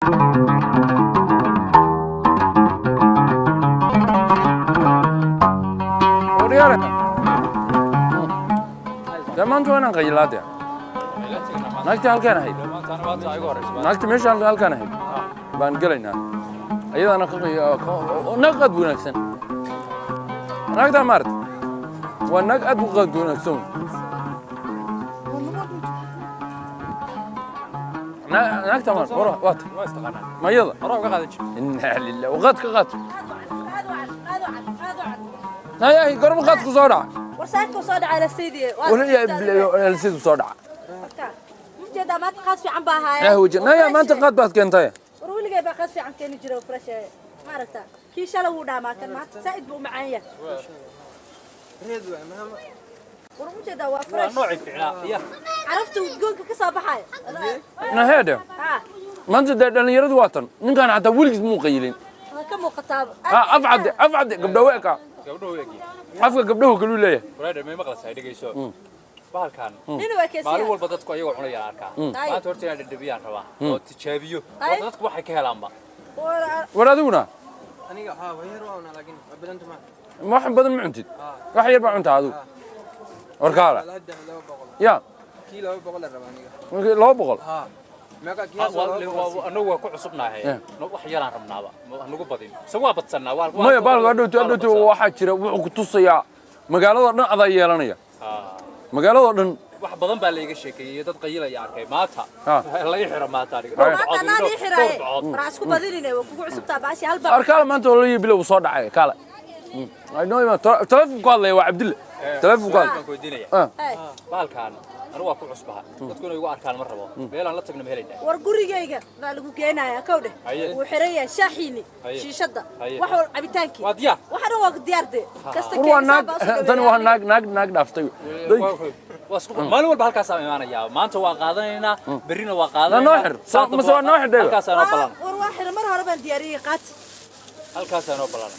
وريالك زمان تو أنا قيلات يا ناقتي هالكان هاي ناقتي مش هالكان هاي بانقلنا أيضا أنا نقد بونكسن نقد مرد ونقد بونكسون نقد مرد ورا وات ما يلا روح قاعد إنها لله وغد كغد هاي قرب غد كصورة ورسالك صادع على سيدي ولا السيد صورة جدا ما تقاد في عم باها لا هو جنا ما أنت قد بات كنتايا ورولي جاي بقاد في عم كان يجرو فرش ما عرفت كي شلو داما كان ما سائد بو معايا ورمو جدا وفرش نوعي فعلا عرفت وتقول كصباحي أنا هذا ما أنت ده يرد وطن إن كان حتى ولد مو قيلين كم قطاب أفعد قبل وياك أفعد قبله كلوا ليه ولا ما مقلس هاي دقيسو bahalkan maalin walba dadku ayagu cunayaan arkaa maanta horta inaan dhadhabiyaan rabaa oo tijaabiyo dadku waxay ka helaanba walaaduna aniga wayar waana laakiin badantu ma wax badan ma cuntid wax yar baa cuntaa adigu warkaala ya kiilo 200 rabaa aniga 200 meeqa kiilo anagu waa ku cusubnahay wax yaraan rabnaaba anagu badin sawaa badsanaa waa maya baalka adhowto waxa jira wuxuu ku tusayaa magaalada dhan adaa yeelanaya magaalada dhan wax badan baa la iga sheekeeyay dad qayilaya arkay maanta la ii xiro maanta aniga maanta la ii xiray raas ku badinina kugu cusubtaa baashi hal baa arkaala maanta wala iyo bilow soo dhacay kala ay noo ima telefoon qaad leeyahay waa Cabdille telefoon qaad ku weydiinaya baalkan anu waa ku cusbaha dadkuna igu arkaan ma rabo meel aan la tagno ma helayna war gurigayga baa lagu keenayaa kowde wuu xiraya shaaxiini shiishada wax wal cabitaankii wadiya waxana waa diyaarde kasta tan waa naag dhaaftay maalin walba halkaas aan imaanaya maanta waa qaadanaynaa berrina waa qaadanaynaa noo xir ma soo noo xir halkaas aan balan war waa xir mar hore baan diyaariyay qaat halkaas aan balan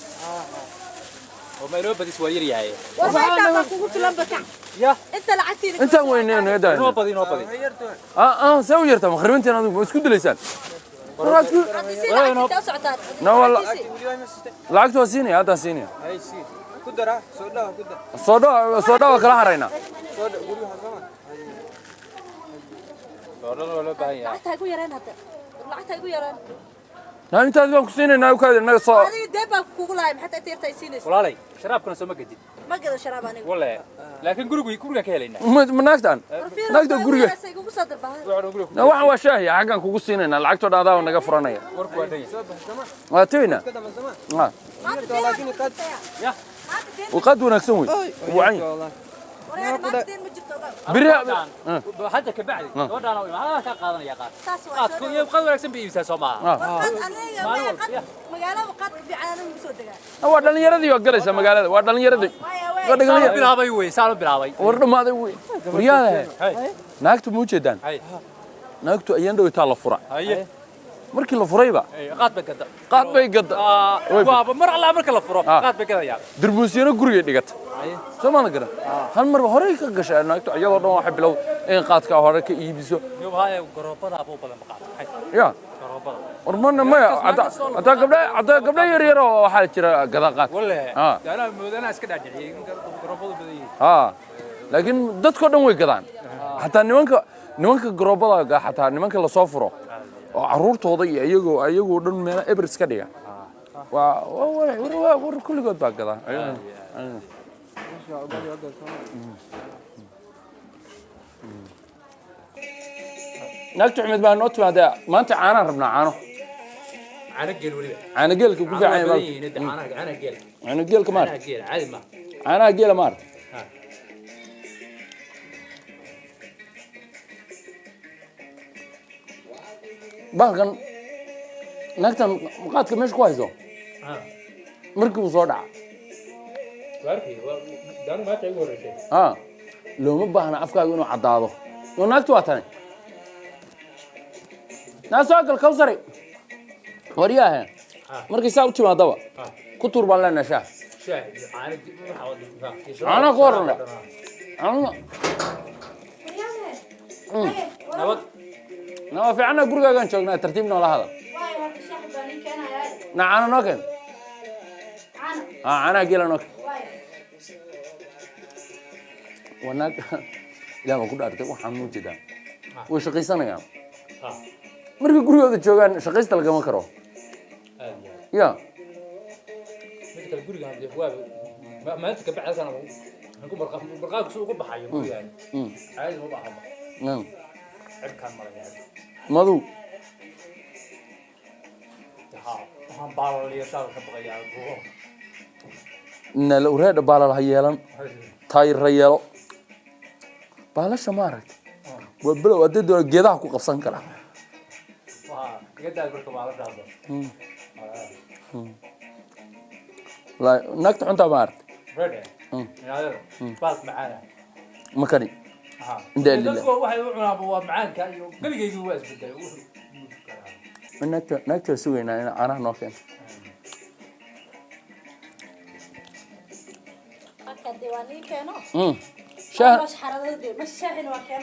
وما يلو بديس وير ياهي والله ما كوكو فلان بكع يا انت لعبتيني انت وين هذا نو بدي سوي يرتا مخربنتين ادو اسكو دليسان ورا اسكو لا والله لعقت وسيني هذا سيني اي سي كدرا كدرا صودا وكلا حرينا صودا غوري حسما صودا ولا باهي لعقتها كو يران هذا لعقتها كو يران لا انت هذا كسيني ناو كذا ناو صو هذه دبا كوكو لاي حتى تيرتاي سينيس والله شرابكنا سو ما قدي ما قد شراب انا والله لكن غورغو كهلينا مناقتان ناقتو غورغو لا waxan waa shaahi xagan kugu siinayna lacagto dhaada naga furanaya warku waa dhay waa tayna laakiin qad ya وقد ونكسون وعين بريها حتى كبعدي ودانا ما كان قادنا يا قاد قاد كل يوم قاد ونكسن بيبسا سوما قاد انا مقاله قاد في عالم سو دغا waa dhalinyaradii oo galaysa magaalada waa dhalinyaradii waa bilaabay way saalo bilaabay war dhamaaday way wariyada naagtu muujeedaan naagtu ayaan dhawtaa la fura markii la furayba qaad bay gada waa mar alla marka la furo qaad bay gadaya dirbuusiyana guriga dhigata Soomaalida garan hal mar hore ka gashay naagtu iyadoo dhan waxa bilow in qaadka hore ka iibiso yoobahaya garoobada aboo badan baqaad ya garoobada warmana ma ada gabdha yar yar oo waxa jira gada qaad wallahi gaana moodana iska dhaadhiciyay garoobada badan yihiin laakiin dadku dhan way gadaan hatta nimanka garoobada hatta nimanka la soo furo oo caruurtooda iyo ayagoo dhan meel eber iska dhiga waa kulligood baa gadaa naagtu xumid baa noo timaada maanta caanaan rabnaa caano geel waliba caano geelka ku fiican caano geelka maar caadi ma caanaha geela maar bahalkan naagtan qaadka meesha ku hayso markii uu soo dhaca looma baahna afkaaga inuu caddaado oo naagtu waa tani naa soo gal kawsare wariyaahe markii saa u timaadaba ku tuur baan leenahay caanaha ku horrana نواف عنا قرقة كان شوقنا ترتيب نولا هذا نعم نوكن أنا قيل نوكن وناك لا ما كنت أرتب وحنون جدا وش قيسنا يا مركي قرية هذا جوان شقيس تلقى ما كرو يا مثل القرية عندي هو ما أنت كبعد أنا نقول برقاق سوق بحاجة يعني عايز مو بحاجة نعم عد كان مرة يعني ماذو هم بارو اللي يسار كبغي يعني إن الأوراد بالا هيالن تاير ريال بالا شمارك وبلا ودي دور جدا كو قبسان كلا جدا بركب على هذا لا نكت أنت مارك رد يا بالك معانا مكاني ده اللي واحد يوعنا أبو معانا كان قبل يجي واس بدأ نكت سوينا أنا نوكين ديواني كانوا شهر مش حرادة مش شاحن وكان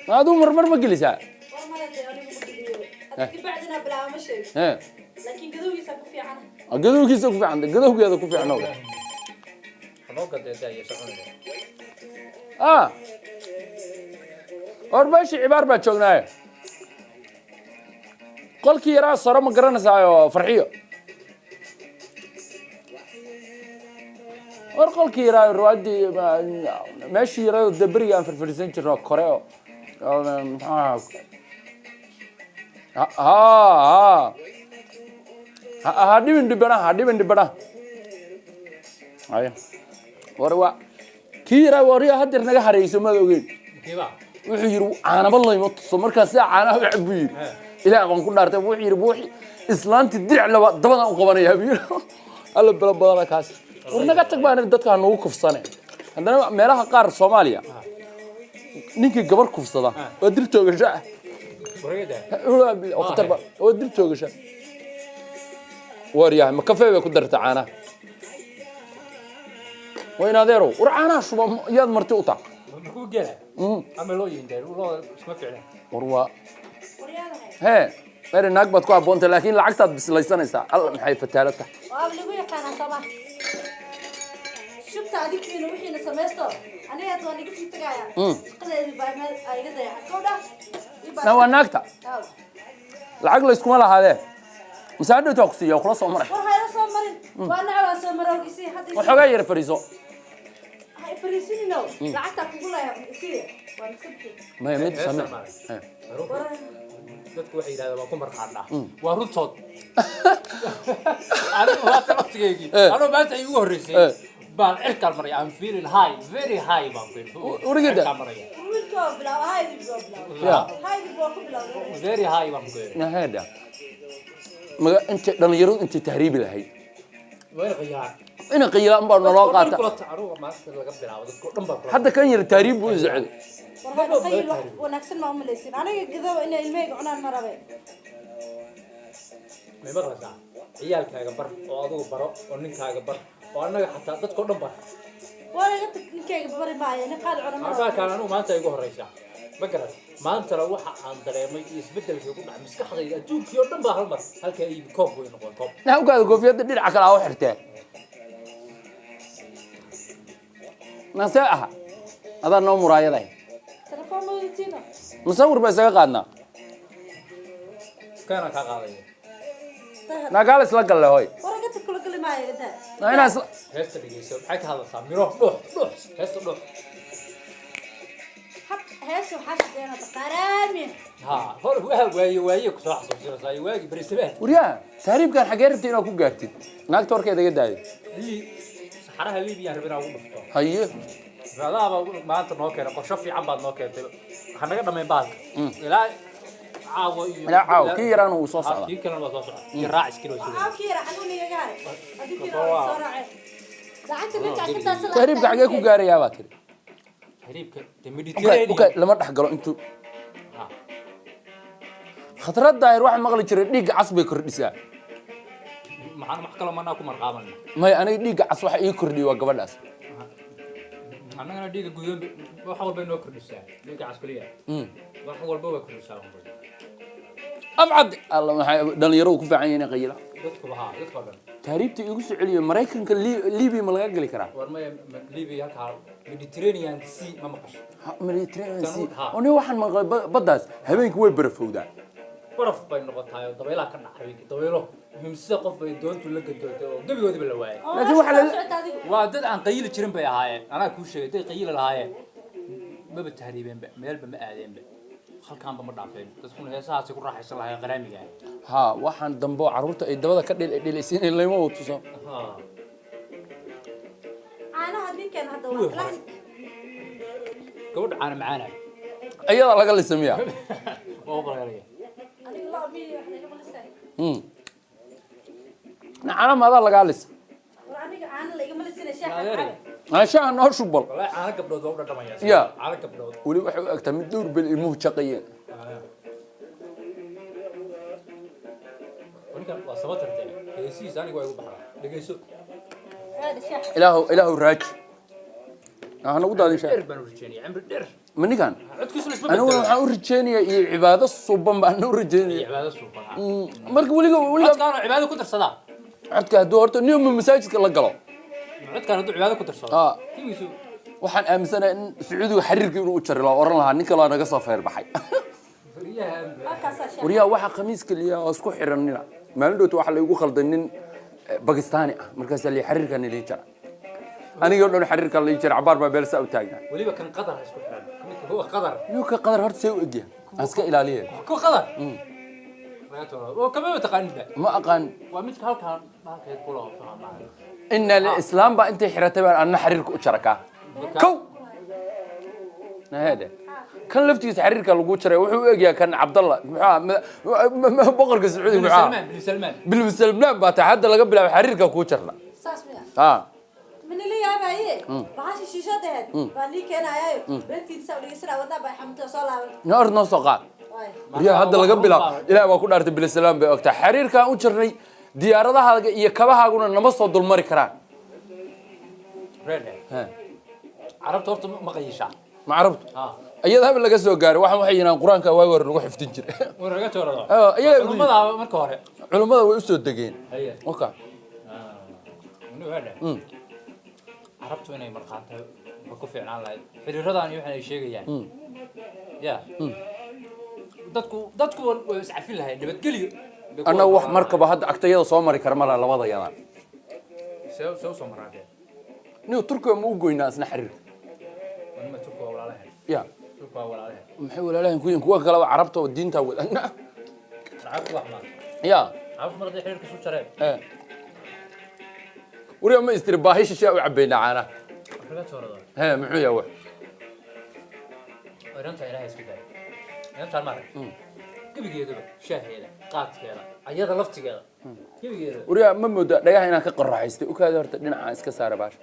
هذا مرمر ما جلسها ورمنا ديواني مقديرو هذيك بعدنا بلا مشي إيه لكن قدو يسقوا في عنه قدوك يسوق في عندك قدوك هذا كوفي عنه خلوك قد يسقون أربعة عبارة بتشوفناه قل كي يرى صار ما قرنا سايو فرحية أرقل كي يرى الروادي ماشي يرى الدبرية في الفرنسيين ترى كوريا هادي من دبنا أيه وروا كيرا وريا هدر نجا حريص ما دوجين كيف وحيرو أنا بالله يموت صمر كاسع أنا وعبير إلى أن كنا نرتب وحير بوحي إسلام تدرع لو ضبنا وقبنا يا بير الله بلا بلا كاس ورنا قتك بقى ندتك عن وقف صنع عندنا ملاها قار الصومالية نيجي قبر كف صدا ودرت وجع ولا أختار بقى ودرت وجع وريا ما كفى بقدرت عنا وين هذيرو ورعانا شو ياد مرتي قطع نقول جلا أما لو يندر ولا اسمه فعلا وروا هي غير الناق بتكون بونت لكن لعقتها بس ليس نسا الله محي فتالتها وابلغوا يقانا سما شفت هذيك اللي وحينا سميستو أنا يا تواني كسي تجايا قلنا بايمال أيقظة يا كودا نوى ناقتها العقل يسكون لها هذا مساعدة توكسية وخلاص عمره وهاي سمرين وأنا عوا سمروا كسي حتى وحاجة فريزو هاي فريسيني نو لعقتها كقولها كسي ونسكتي ما يمد سمع dadku waxay yiraahdaan waa ku marqaadnaa waa runtood anigu waa tabtigeegi anigu maanta ay ugu horeysay baan cirkaan maray I'm feeling high very high baan feeling urigada wiilka bilaa haydi bilaa haydi boo ku bilaa very high baan feeling nahada ma inta dhalinyaradu inta tahriib lahayd way qiyaa ina qiyaam baa noo qaata maanta laga bilaabo dadku dhan baa hadda kan yar tahriib buu iscad والله قيل ونكسر ما هم ليسين أنا كذا إن الميج عنان مرة ما يبغى ساعة عيال كاجا بر وعضو برا ونين كاجا بر وأنا حتى تدخل دم بر وأنا قلت كاجا بر معي أنا قاعد على مرة أنا كان أنا ما أنت يقول رئيسة بقرا ما أنت روح عن دريمي يثبت لك يقول عم مسكح غير أجوك يوم دم بحر مر هل كي يكوب وينقول كوب نعم قاعد يقول في هذا الدين عكلا أو حرتين نسأها هذا النوم مرايضين تلفون موجودين نصور بس قادنا كان كقاضي نقال إسلاك الله هاي ورقة كل معي قدها أنا إسلا هست بيجيسون حكي هذا صار روح هست روح حط هسه حاسس أنا تقارامي ها هو واي كصح صوصي زي واي بريسبات وريا تهريب كان حجر بتينا كوب جارتي ناك تورك هذا جداي لي صحراء اللي بيان ربنا أقول بفتح هاي هذا ما أنت نوكر قشفي عم بعد نوكر خلنا قدام من بعض لا عاو لا عاو كي يرانو وصوص على كي كانوا وصوص يراعي كيلو شيء كيرا حنوني يا جاري هذيك كيرا صراعي دعت بنتك كنت تهريب حجر كوب جاري يا باتري هريب كمديتيري اوكي لما دحقلو انتو خطرات داير واحد مغلي جري ديق عصبي كرديسا maxaan wax kale ma ku marqaaban may aniga dhiiga cas waxa ii kordhiyay waa gabadhaas anagana dhiiga gudan wax walba inoo kordhisaa dhiiga cas kaliya wax walba waa kordhisaa abcad alla maxay dhalinyaro ku fiican yihiin qayla dadku baha dadku dhan taariibta igu soo celiyo maraykanka liibiya ma laga gali karaa war ma Libya halka Mediterranean Sea ma maqasho Mediterranean Sea oo waxaan maqlay baddaas habeenkii way barafowdaa baraf bay noqotay oo dabaylaha ka dhacay dabaylo himse qof ay doontu la gadootay oo gabigoodiba la waayay laakiin waxa la waa dad aan qayl jirin bay ahaayeen anaa ku sheegay dad qayl lahaayeen maba tahriibeenba meelba ma aadeenba halkaanba ma dhaafeen dadkuna heesahaas ku raaxaysan lahaayeen qaraamiga ha waxaan dambo caruurta ay dabada ka dhilaysiin in layma tuso ha ana hadinkan hadda waa classic gabadh aan macaana ayada laga lisamiya oo qoraya aniga la mi waxna ma lisay nacana ma laga lis war aniga ana la igama lisay shaaxa عشان نشرب والله أنا قبل دوبنا دمية يا أنا قبل ولي واحد أكتر من دور بالموه شقية ونكمل وصلت رتين كيسي زاني قوي بحر لقيسو هذا شاح إله الراج أنا أقول هذا شيء درب أنا رجيني عمر درب مني كان عندك اسم اسمه أنا أقول رجيني عبادة الصبان بأنه رجيني عبادة الصبان مرك ولي كانوا عبادة كنت صلاة عدك دورت اليوم من مساجد كلا قلوا عد كانوا عبادة كنت صلاة كيف waxaan aaminsanahay in Sacuudigu xiriirka inuu u jari la oran lahaa ninka la naga soo feer baxay wariyaa waxa khamiiska liya oo isku xiranina maalin dhow waxa la igu khaldanin Pakistani ah markaas la xiriirka nili jara aniga dhan xiriirka la jara cabaar ba beelsa u taagna waliba kan qadar isku xiran هو قدر ninka qadar horta say u egyahay aska ilaaliye هو قدر هو كمان تقاني ma aqaan ومثل هالكان ما كيد كله إن الإسلام بقى أنت حرتبه أن حريرك أشركه كو هذا كان لفتي تحريرك اللي شري وحو يا كان عبد الله ما بقرك السعودي بن سلمان بن سلمان بتحدى لقى بلا حريرك كوشرنا من اللي يا باي بعاش الشيشة ده بني كان عيايو بنتي تسوي يسرع وده بحمد صلاة نار نصقات يا هذا لقى بلا إلى وأكون أرتب بالسلام بوقت حريرك أشرني ديارها هي كبها قلنا نمص ضل مري كران ها عرفت ورط ما قيشة ما عرفت أيضا هم اللي قصوا قاري واحد وحينا القرآن كوايور اللي وحف تنجر ورجعت ورا علماء مركورة علماء ويسود دقين أيه أوكي منو هذا عرفت وين مرقات بكوفي عن الله في الرضا أن يوحنا الشيء يعني يا dadku way iscafin lahayn nabadgelyo أنا wax markaba hadda agtayada soo mari kar mala labada yadan soo maraade niyo turkiga ma u goynaa isna xiriir ma turkiga walaalahay ya turkiga walaalahay maxay walaalahan kuwa kale waa carabta oo diinta wadana carabta wax ma ya carabta marada xiriirka soo jareen wariya ma istiri baahisha shay u cabeena caana raga toorada muxuu yahay wax waranta ilaahay isku day inta mar gabigeedu shaaheeda qaadkeeda ayada laftigeeda gabigeedu wariya ma moodo dhagaha inaan ka qorraxaystay u kaada horta dhinaca iska saara baash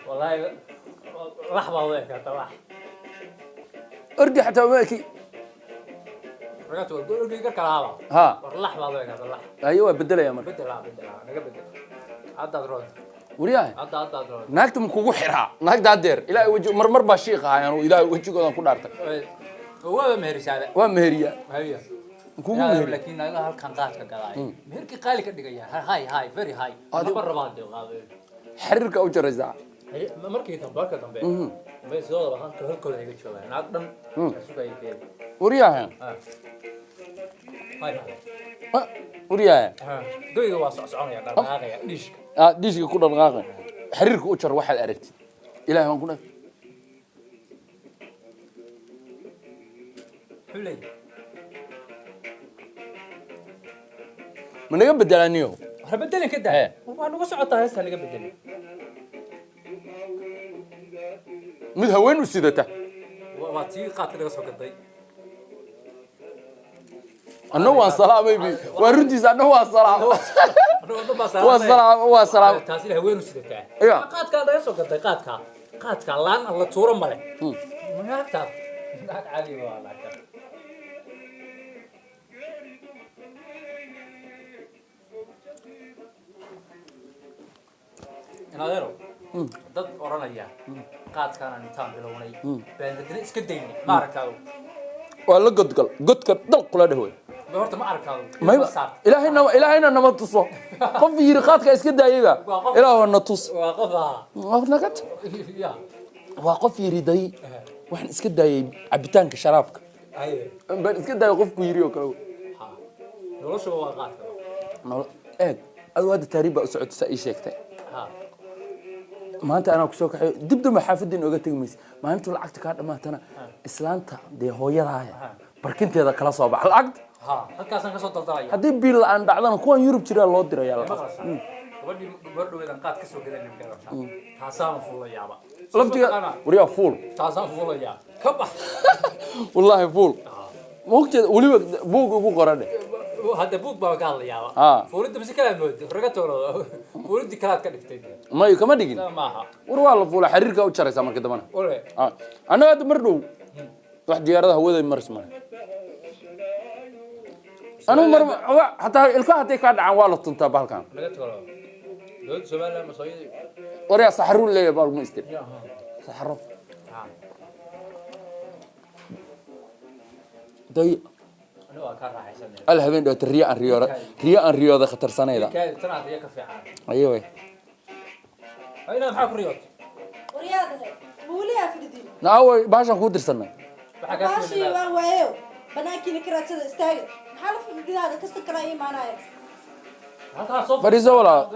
wallahi laxba way ka tabax ordi xataa ma ki raga toor ordi ka kala haba ha war laxba way ka tabax ayo waa bedelaya marka bedela naga bedel hadda rood wariya hadda rood naagta ma kugu xiraa naagta adeer ilaahay waji mar ba shiiq ahaayaan oo ilaahay wajigoodan ku dhaartay waa meherisada waa meheriya hayo kugu meheriya laakiin naga halkan qaadka gadaay meherki qaali ka dhigaya hay very high ma rabaan qaado xiriirka u jaraysa markii dambe dambe bay soo wada halka halkooda ay joogaan naag dhan suuqa ay keen wariyaha hay wariyaha goyga waa soconaya dhaqaaqaya dhishka dishka ku dhaqaaqay xiriirka u jar waxaad aragtid ilaahay waan ku dhaaf xulay ma naga bedelaniyo waxa bedelan ka daa waa nagu socotaa heesta naga bedelan mid haween u sidata waa tii qaadka laga soo gaday annagu waan salaamay bi waa runtiisa annagu waan salaam waa salaam taasi la haween u sidataa qaadka laga soo gaday qaadka laan la tuuro male ma taa naag caadi waa laaka inaadero dad oranaya qaadkaan intaan bilownay baan dadna iska daynay ma aragtaado ولا قد دل قلا دهوي horta ma arkaado ما إلهنا نما تصو قف يرقاتك اسكت دايقة إله النطوس waa qofa نكت ya وقف يريدي وحن اسكت داي عبتانك شرابك ay بل اسكت داي قف يريو كلو nolosha waa qaadka إيه هذا تقريبا سعود سأي شيكتي ha ما أنت أنا كسوك دب دم حافظ إنه قلت ميس ما أنتوا العقد كان ما أنا إسلامتا دي هو يراي بركنت هذا كلا صباح العقد ha halkaasaan ka soo daldalaya هذه بيل عن بعضنا كون يوروب ترى الله درا يلا gabadhii gabadhoodan qaad ka soo gadan nimka taasaan fuulayaaba لفتي وريا فول taasaan fuulaya ka bax والله فول ممكن ولي بوق أبو قرنه hadda buug baa ka hadlayaaba fuulida bisi kala moodo raga tooro fuulidi kala ka dhigtay ما يكمل دقين maaha وروا فول حرير كأو شري سامر كده منا ole أنا هذا مرة واحد ديارة هو ذا يمرس منا أنا مر حتى الكل حتى كان عوالة تنتا بالكان laga tooro dood Soomaaliya ma sooyay وريا سحروا اللي بالمستر سحروا داي ana waa ka raaxaysanay الهبين ده رياء رياضة خطر سنة إذا kaadi tana adiga ka fiican أيوة ayna maxaa ku riyood ورياضه مولي افردين ناوي باشا خودر سنة waxa ka ماشي fiican وان وايو بناكي نكراتده استاغ maxaa la fadhidaa kasta kala iimaanaya halka soo فريزة ولا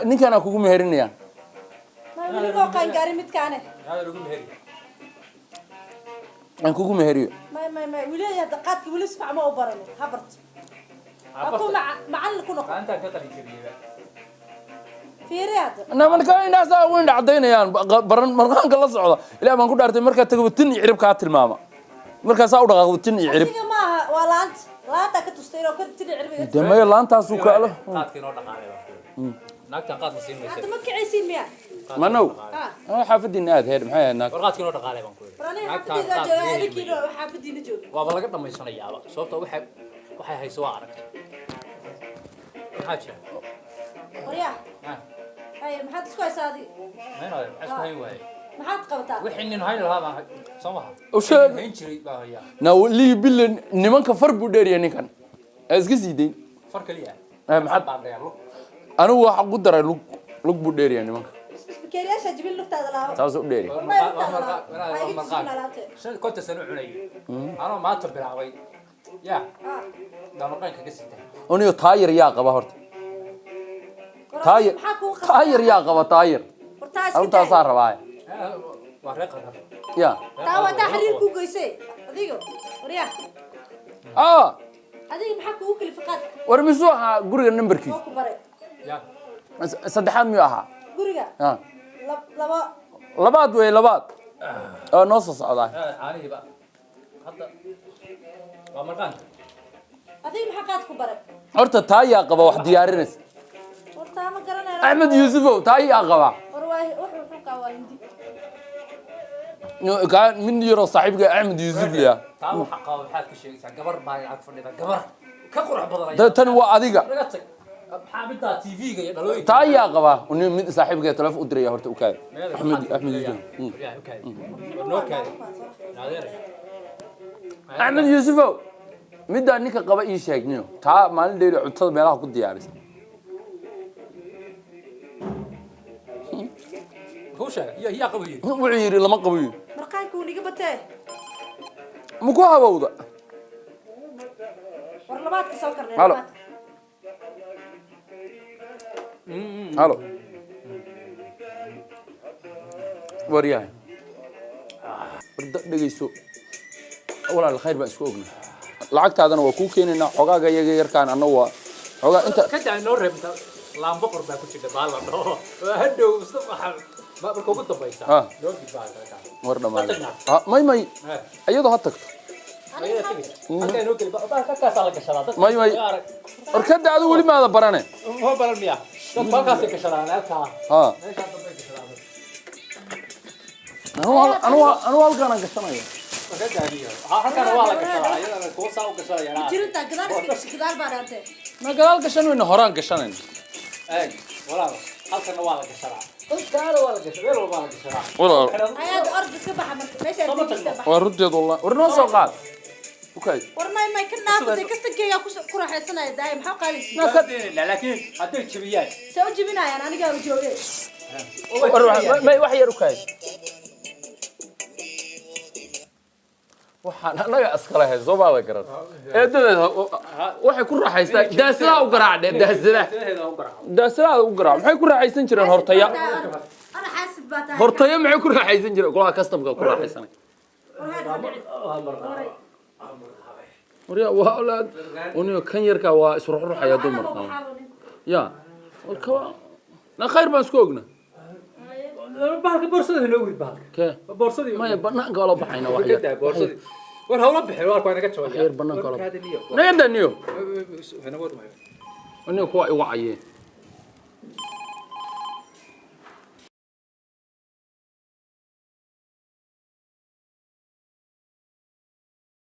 نين كان كوكو مهرين يا ma wili oo qaan gaari mid kaane hada lagu meher أنا كوكو مهريو ما wili hada qaadki wili sifaa ma u baran habart aku macallin ku noqon anta ka qalin jiriya fiiriyad أنا من كان الناس وين عدينا يعني برن مرقان كلا صعدة إلا ما نقول أرتي مركز تقبل يعرب كات الماما مركز أوضع قبل يعرب asiga maaha waa laanta ka tustay oo ka tiri cirbiga دم يلا أنت سوق له qaadkii noo dhaqaalay naagta qaad ma siin hada maysa ma kicaysiin miya ما نو ah أنا حافظ الناد هير معايا هناك warqaadkii noo dhaqaalay baan ku yiri barani xafidida jooga adikiina xafidina jooga waaba laga dhamaysanayaaba sababtoo waxay hayso waa arag maxaa jira wariya ha ay maxaad isku haysaadi meena asku hay waay maxaad qabtaa wixii nin hayn lahaa baan samaha وش hayn jiray baa haya ناولي بيل نمان كفر بودر يعني كان أزكي far kaliya maxaad baan dheer أنا هو حق قدر لوك بودر يعني نمان isbikeeriyaasha jibil lugtaada laabo تاسو ديري konta sano cunay anoo maanta bilaabay ya damarqaynka ka sita أنا تاير يا قبا هرت تاير يا قبا تاير أو تاسار رواي waa reer qadar يا taa waa taa xiriir ku goysay adigo wariya adiga maxaa kugu kalifa qaad ورمسوها قرية نمبر كيس oo ku baray ya صدحان ميوها guriga ها laba لباد وين لباد نص صعداي caanihi ba hadda waa marqaan adiga maxaa qaad ku baray هرت تايا قبا واحد ديارينس horta ma garanayo أحمد يوسف تايا قبا warwaay wuxuu qawaa hindi كان من يرى صاحبك أحمد يوسف يا taa waxa qaba waxaad ka sheegaysaa gabar baa ag fadhida gabar ka qurux badan ده تنوى أديك naga tag maxaa midda TV-ga iyo dhalooyinka تايا قبا وني من صاحبك تلف أدري يا هرت وكاد أحمد يوسف ya okay noo kaadi naadeer أحمد يوسف مدة نيك قبا إيش هيك تا مال دير عطل ملاها كود ديارس hawsha yaa qabayay وعيري لما قوي marqaanku niga batee مكوها بوضع war labaadka soo karnay Halo. labaadka هلو ورياي دقيسو ولا الخير بقى اسكو اوغنا lacagtaadana waa ku keenayna xogaaga iyaga yarkaan anna waa xogaa inta ka taa noo reebta laambo qor baa ku jirta baal la dhaho hadhow mustafa ma markuu ugu dambaysa loo dibaa ka war dhamaan may ayadoo ha tagto halka noo kali baa ka kaasa la gashadaa dad may warkada adu wali maada barane ma baran miya dad halkaas ka gashadaa halka ha meesha dambe gashadaa anu halkaan gashanaya halkan waa la gashadaa ayadana koo saa u gashadaa jirta gadaal baa dhaantay ma gadaal gashanayna horaan gashanayna ay walaal halkan waa la gashadaa dadkaana waa la gashadaa meel walba waa la gashadaa walaal ayaad ord iska baxa marka meesha waa rudeed wallah war noo soo qaad كاي ورماي كنا ناخذ كستك يا كره حسنا دايم حق قاليس لا لكن هذا جبيان سو جبنا يعني انا قالوا جوجي ما waxay yar u kaay waxaan anaga askalahay Soomaaliya garan eedada waxay ku raaxaystaa daasada u garaacday daasada u garaac maxay ku raaxaysan jireen hortaya انا حاسب باتا hortaya maxay ku raaxaysan jireen golaha customka ku raaxaysanay وريا وأولاد ونيو كان يركا ويسرح روح يا دمر يا والكوا لا خير ما سكوجنا بالك بورصة هنا ويد بالك كه بورصة ما يبنا قالوا بحينا واحد بورصة وين هولا بحي ولا كوانا كتشوي خير بنا قالوا نيو هنا بود ما ونيو كوا يوعيه